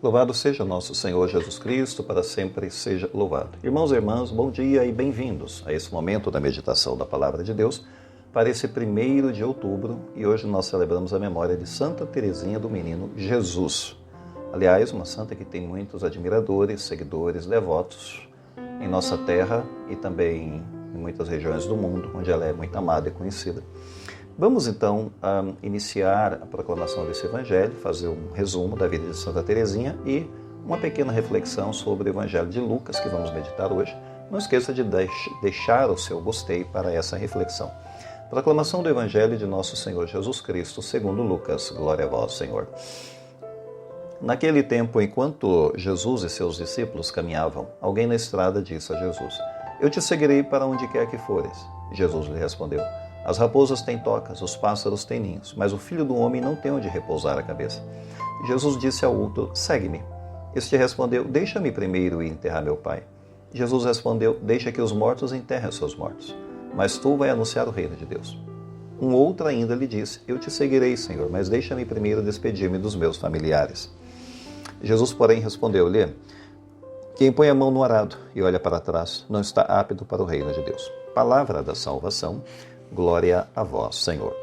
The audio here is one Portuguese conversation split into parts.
Louvado seja nosso Senhor Jesus Cristo, para sempre seja louvado. Irmãos e irmãs, bom dia e bem-vindos a esse momento da meditação da Palavra de Deus para esse 1º de outubro, e hoje nós celebramos a memória de Santa Teresinha do Menino Jesus. Aliás, uma santa que tem muitos admiradores, seguidores, devotos em nossa terra e também em muitas regiões do mundo, onde ela é muito amada e conhecida. Vamos então iniciar a proclamação desse Evangelho, fazer um resumo da vida de Santa Teresinha e uma pequena reflexão sobre o Evangelho de Lucas, que vamos meditar hoje. Não esqueça de deixar o seu gostei para essa reflexão. Proclamação do Evangelho de nosso Senhor Jesus Cristo, segundo Lucas. Glória a vós, Senhor. Naquele tempo, enquanto Jesus e seus discípulos caminhavam, alguém na estrada disse a Jesus: "Eu te seguirei para onde quer que fores." Jesus lhe respondeu: "As raposas têm tocas, os pássaros têm ninhos, mas o Filho do Homem não tem onde repousar a cabeça." Jesus disse ao outro: "Segue-me." Este respondeu: "Deixa-me primeiro ir enterrar meu pai." Jesus respondeu: "Deixa que os mortos enterrem os seus mortos, mas tu vai anunciar o reino de Deus." Um outro ainda lhe disse: "Eu te seguirei, Senhor, mas deixa-me primeiro despedir-me dos meus familiares." Jesus, porém, respondeu-lhe: "Quem põe a mão no arado e olha para trás não está apto para o reino de Deus." Palavra da salvação. Glória a vós, Senhor.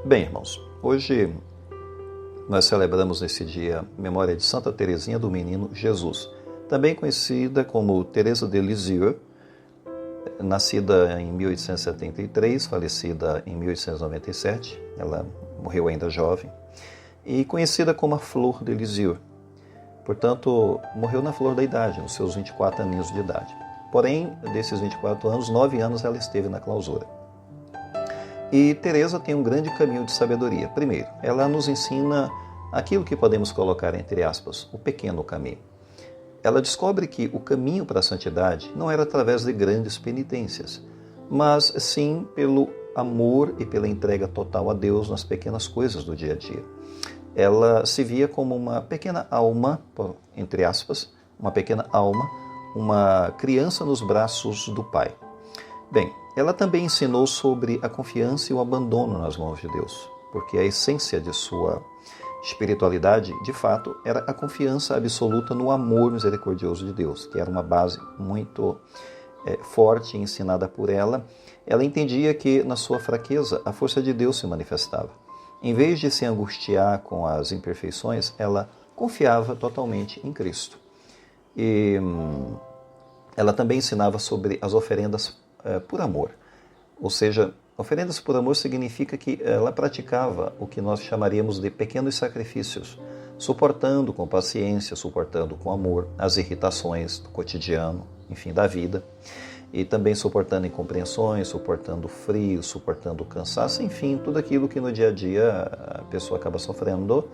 Bem, irmãos, hoje nós celebramos nesse dia a memória de Santa Teresinha do Menino Jesus, também conhecida como Teresa de Lisieux, nascida em 1873, falecida em 1897, ela morreu ainda jovem, e conhecida como a Flor de Lisieux. Portanto, morreu na flor da idade, nos seus 24 aninhos de idade. Porém, desses 24 anos, 9 anos ela esteve na clausura. E Teresa tem um grande caminho de sabedoria. Primeiro, ela nos ensina aquilo que podemos colocar entre aspas, o pequeno caminho. Ela descobre que o caminho para a santidade não era através de grandes penitências, mas sim pelo amor e pela entrega total a Deus nas pequenas coisas do dia a dia. Ela se via como uma pequena alma, entre aspas, uma pequena alma, uma criança nos braços do Pai. Bem, ela também ensinou sobre a confiança e o abandono nas mãos de Deus, porque a essência de sua espiritualidade, de fato, era a confiança absoluta no amor misericordioso de Deus, que era uma base muito forte ensinada por ela. Ela entendia que, na sua fraqueza, a força de Deus se manifestava. Em vez de se angustiar com as imperfeições, ela confiava totalmente em Cristo. E ela também ensinava sobre as oferendas por amor. Ou seja, oferendas por amor significa que ela praticava o que nós chamaríamos de pequenos sacrifícios, suportando com paciência, suportando com amor as irritações do cotidiano, enfim, da vida. E também suportando incompreensões, suportando frio, suportando cansaço, enfim, tudo aquilo que no dia a dia a pessoa acaba sofrendo,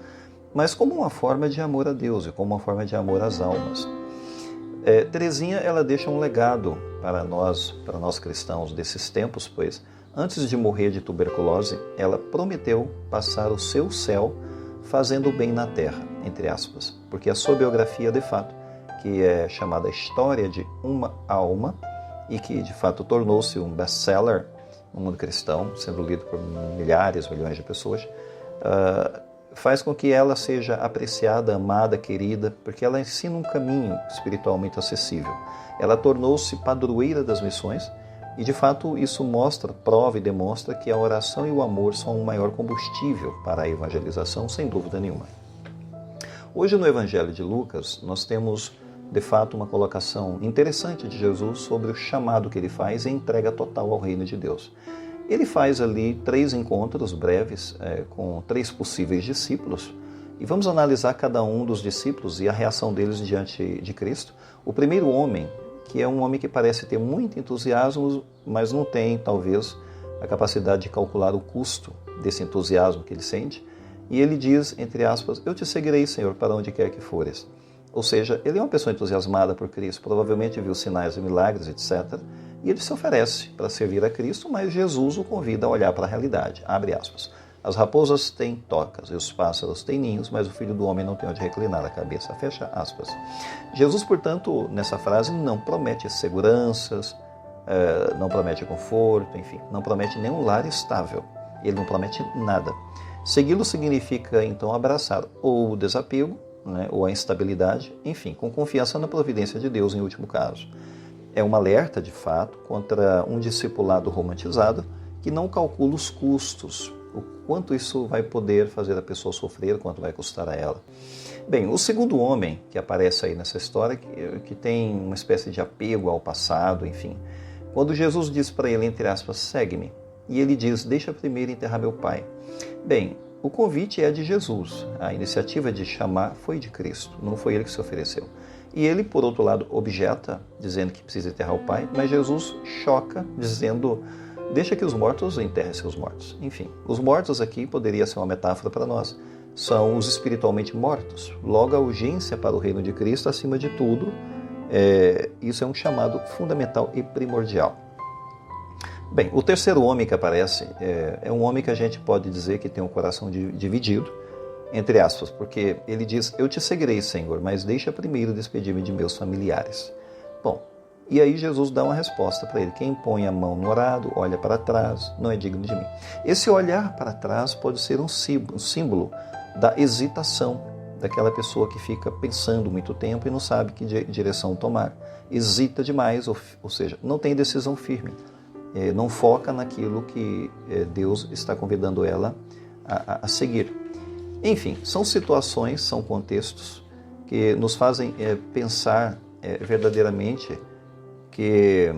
mas como uma forma de amor a Deus e como uma forma de amor às almas. Teresinha, ela deixa um legado para nós cristãos desses tempos, pois antes de morrer de tuberculose, ela prometeu passar o seu céu fazendo o bem na terra, entre aspas, porque a sua biografia, de fato, que é chamada História de uma Alma, e que de fato tornou-se um best-seller no mundo cristão, sendo lido por milhares, milhões de pessoas, faz com que ela seja apreciada, amada, querida, porque ela ensina um caminho espiritualmente acessível. Ela tornou-se padroeira das missões e, de fato, isso mostra, prova e demonstra que a oração e o amor são o maior combustível para a evangelização, sem dúvida nenhuma. Hoje, no Evangelho de Lucas, nós temos de fato, uma colocação interessante de Jesus sobre o chamado que ele faz e a entrega total ao reino de Deus. Ele faz ali 3 encontros breves com 3 possíveis discípulos e vamos analisar cada um dos discípulos e a reação deles diante de Cristo. O primeiro homem, que é um homem que parece ter muito entusiasmo, mas não tem, talvez, a capacidade de calcular o custo desse entusiasmo que ele sente, e ele diz, entre aspas, "Eu te seguirei, Senhor, para onde quer que fores." Ou seja, ele é uma pessoa entusiasmada por Cristo, provavelmente viu sinais e milagres, etc. E ele se oferece para servir a Cristo, mas Jesus o convida a olhar para a realidade. Abre aspas. "As raposas têm tocas e os pássaros têm ninhos, mas o Filho do Homem não tem onde reclinar a cabeça." Fecha aspas. Jesus, portanto, nessa frase não promete seguranças, não promete conforto, enfim, não promete nenhum lar estável. Ele não promete nada. Segui-lo significa, então, abraçar ou o desapego né, ou a instabilidade, enfim, com confiança na providência de Deus em último caso. É um alerta, de fato, contra um discipulado romantizado que não calcula os custos, o quanto isso vai poder fazer a pessoa sofrer, quanto vai custar a ela. Bem, o segundo homem que aparece aí nessa história, que tem uma espécie de apego ao passado, enfim. Quando Jesus diz para ele, entre aspas, segue-me, e ele diz, deixa primeiro enterrar meu pai. Bem, o convite é de Jesus, a iniciativa de chamar foi de Cristo, não foi ele que se ofereceu. E ele, por outro lado, objeta, dizendo que precisa enterrar o pai, mas Jesus choca, dizendo, deixa que os mortos enterrem seus mortos. Enfim, os mortos aqui poderia ser uma metáfora para nós. São os espiritualmente mortos. Logo, a urgência para o reino de Cristo, acima de tudo, isso é um chamado fundamental e primordial. Bem, o terceiro homem que aparece é um homem que a gente pode dizer que tem um coração dividido, entre aspas, porque ele diz, eu te seguirei, Senhor, mas deixa primeiro despedir-me de meus familiares. Bom, e aí Jesus dá uma resposta para ele, quem põe a mão no arado, olha para trás, não é digno de mim. Esse olhar para trás pode ser um símbolo da hesitação, daquela pessoa que fica pensando muito tempo e não sabe que direção tomar. Hesita demais, ou seja, não tem decisão firme. Não foca naquilo que Deus está convidando ela a seguir. Enfim, são situações, são contextos que nos fazem pensar verdadeiramente que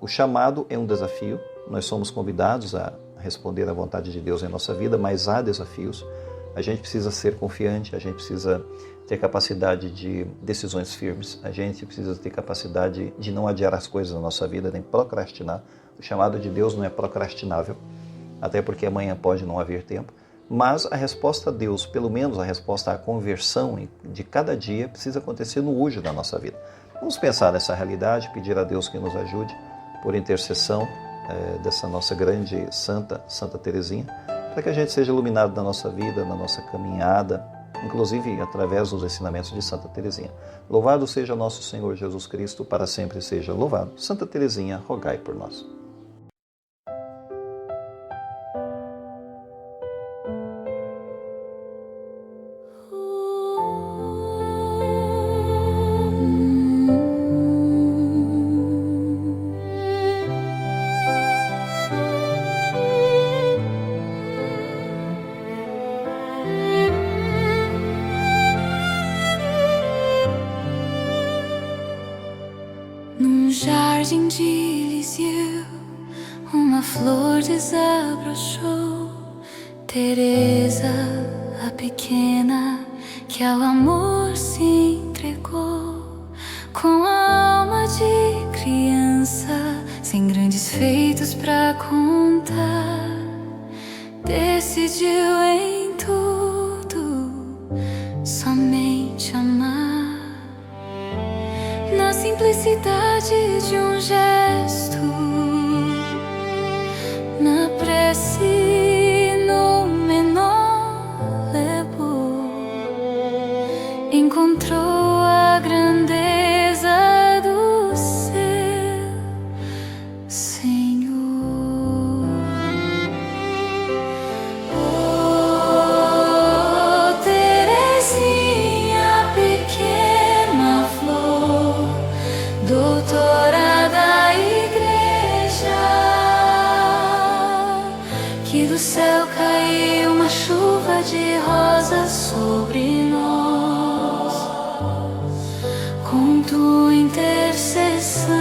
o chamado é um desafio, nós somos convidados a responder à vontade de Deus em nossa vida, mas há desafios, a gente precisa ser confiante, a gente precisa ter capacidade de decisões firmes, a gente precisa ter capacidade de não adiar as coisas na nossa vida, nem procrastinar. O chamado de Deus não é procrastinável, até porque amanhã pode não haver tempo, mas a resposta a Deus, pelo menos a resposta à conversão de cada dia, precisa acontecer no hoje da nossa vida. Vamos pensar nessa realidade, pedir a Deus que nos ajude, por intercessão dessa nossa grande Santa Teresinha, para que a gente seja iluminado na nossa vida, na nossa caminhada, inclusive através dos ensinamentos de Santa Teresinha. Louvado seja nosso Senhor Jesus Cristo, para sempre seja louvado. Santa Teresinha, rogai por nós. Num jardim de Eliseu, uma flor desabrochou. Teresa, a pequena, que ao amor se entregou. Com a alma de criança, sem grandes feitos pra contar, decidiu em tudo somente amar. Na simplicidade de um gesto, na prece, no menor lebo, encontrou a grandeza do seu Senhor. Oh, Teresinha, pequena flor, doutora da igreja, que do céu caiu uma chuva de rosas sobre nós, com tua intercessão.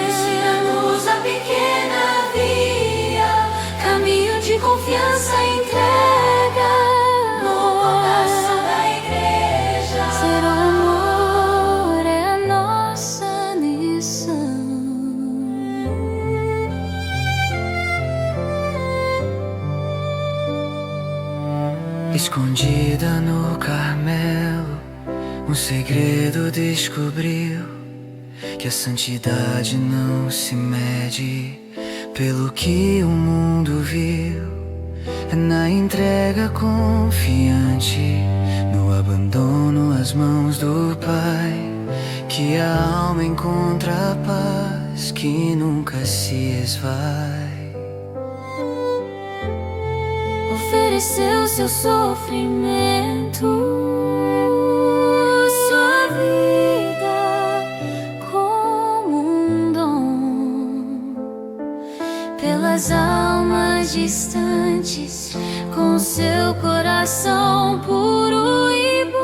Ensina-nos a pequena via, caminho de confiança e entrega, no coração da igreja. Ser o amor é a nossa missão. Escondida no Carmelo, um segredo descobriu, que a santidade não se mede pelo que o mundo viu. É na entrega confiante, no abandono às mãos do Pai, que a alma encontra a paz que nunca se esvai. ofereceu seu sofrimento, sua vida como um dom, pelas almas distantes, com seu coração puro e bom.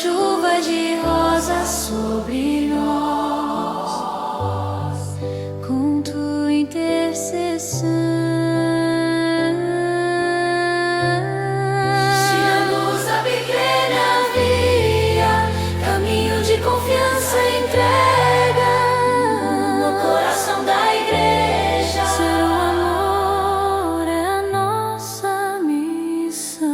Chuva de rosas sobre nós, com tua intercessão. Tiramos a pequena via, caminho de confiança e entrega, no coração da igreja. Seu amor é a nossa missão.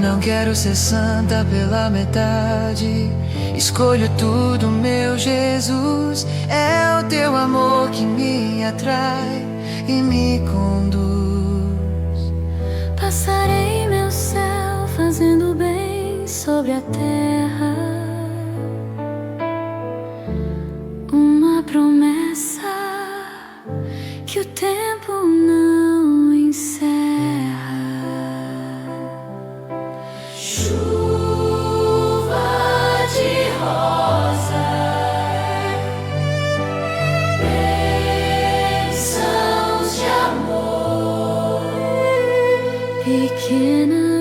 Não quero ser santa pela metade, escolho tudo, meu Jesus. É o teu amor que me atrai e me conduz. Passarei meu céu fazendo bem sobre a terra, uma promessa que o tempo não encerra. Chuva de rosa, bênçãos de amor, pequena